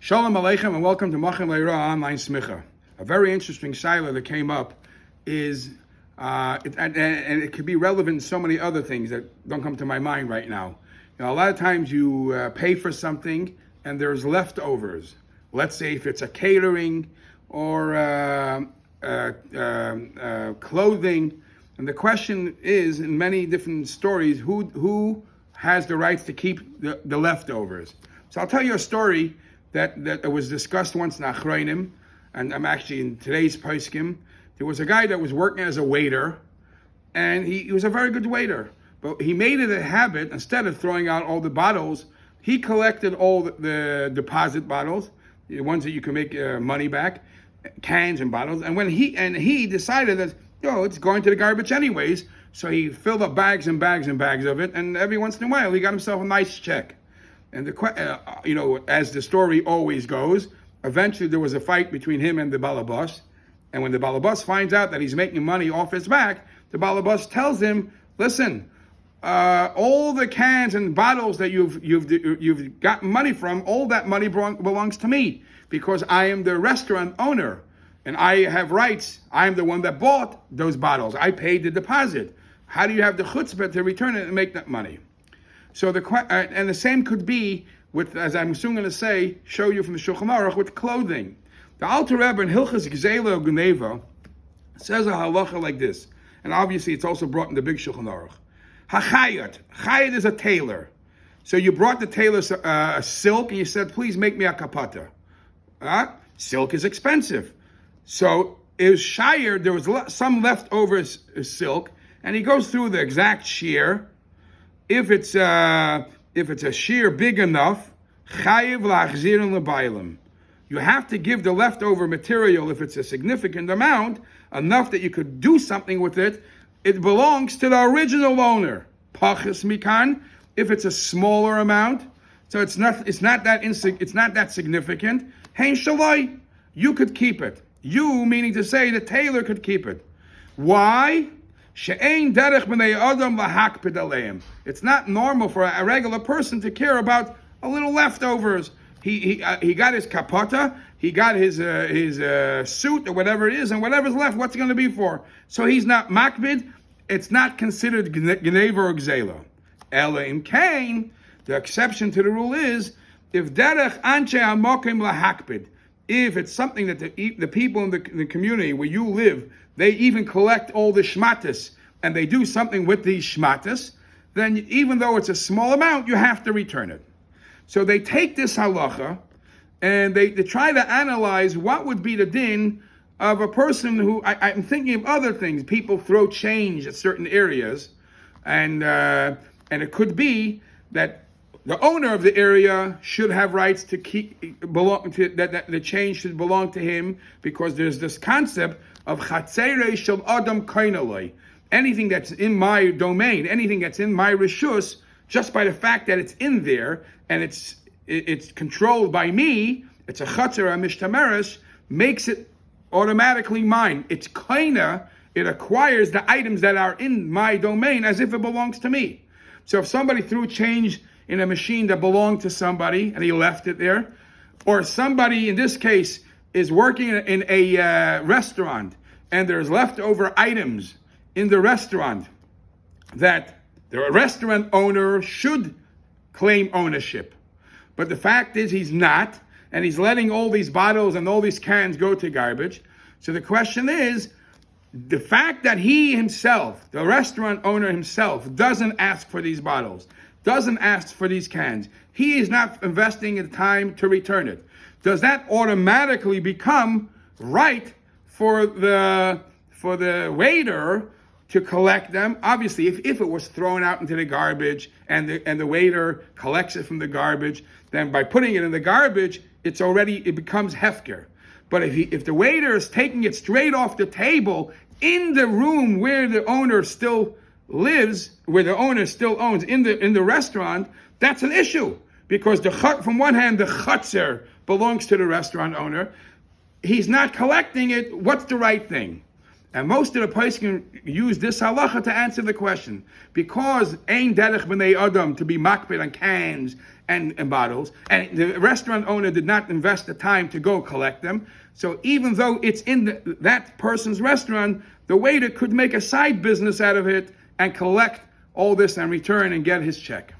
Shalom Aleichem and welcome to Machem Leira Online Smicha. A very interesting shaila that came up is, and it could be relevant in so many other things that don't come to my mind right now. A lot of times you pay for something and there's leftovers. Let's say if it's a catering or clothing, and the question is in many different stories, who has the rights to keep the leftovers? So I'll tell you a story that was discussed once in Achronim, and I'm actually in today's Poskim. There was a guy that was working as a waiter, and he was a very good waiter, but he made it a habit, instead of throwing out all the bottles, he collected all the deposit bottles, the ones that you can make money back, cans and bottles, and when he decided that, it's going to the garbage anyways, so he filled up bags and bags and bags of it, and every once in a while he got himself a nice check. And as the story always goes, eventually there was a fight between him and the balabas. And when the balabas finds out that he's making money off his back, the balabas tells him, "Listen, all the cans and bottles that you've gotten money from, all that money belongs to me, because I am the restaurant owner and I have rights. I am the one that bought those bottles. I paid the deposit. How do you have the chutzpah to return it and make that money?" So and the same could be with, as I'm soon going to say, show you from the Shulchan Aruch, with clothing. The Alter Rebbe in Hilchas Gzeila Gneva says a halacha like this, and obviously it's also brought in the big Shulchan Aruch. Hachayat. Chayat is a tailor. So you brought the tailor a silk and you said, "Please make me a kapata." Silk is expensive. So it was shire, there was some leftover silk, and he goes through the exact shear. If it's a shear big enough, chayiv lachzirin lebaylim. You have to give the leftover material, if it's a significant amount, enough that you could do something with it. It belongs to the original owner. Pachas mikan. If it's a smaller amount, so it's not that significant. Hein shalai. You could keep it. You, meaning to say the tailor, could keep it. Why? She'ein derech b'nei adam lahakpid aleim. It's not normal for a regular person to care about a little leftovers. He got his kapata, he got his suit or whatever it is, and whatever's left, what's it going to be for? So he's not makbid. It's not considered gneva or gzela. Ela im kain. The exception to the rule is if derech anshe hamokim lahakpid. If it's something that the people in the community where you live, they even collect all the shmatas, and they do something with these shmatas, then even though it's a small amount, you have to return it. So they take this halacha, and they try to analyze what would be the din of a person who, I'm thinking of other things. People throw change at certain areas, and it could be that the owner of the area should have rights to that the change should belong to him, because there's this concept of chatzerei shel adam kainalei. Anything that's in my domain, anything that's in my rishus, just by the fact that it's in there and it's controlled by me, it's a chatzer mishtameres, makes it automatically mine. It's kaina. It acquires the items that are in my domain as if it belongs to me. So if somebody threw change in a machine that belonged to somebody and he left it there, or somebody in this case is working in a restaurant and there's leftover items in the restaurant that the restaurant owner should claim ownership, but the fact is he's not, and he's letting all these bottles and all these cans go to garbage. So the question is, the fact that he himself, the restaurant owner himself, doesn't ask for these bottles, doesn't ask for these cans, he is not investing the time to return it. Does that automatically become right for the waiter to collect them? Obviously, if it was thrown out into the garbage and the waiter collects it from the garbage, then by putting it in the garbage, it becomes hefker. But if the waiter is taking it straight off the table in the room where the owner still lives, where the owner still owns in the restaurant, that's an issue, because from one hand the chatzer belongs to the restaurant owner. He's not collecting it. What's the right thing? And most of the poskim use this halacha to answer the question. Because ein derech b'nei adam to be makbid on cans and bottles, and the restaurant owner did not invest the time to go collect them. So even though it's in that person's restaurant, the waiter could make a side business out of it and collect all this and return and get his check.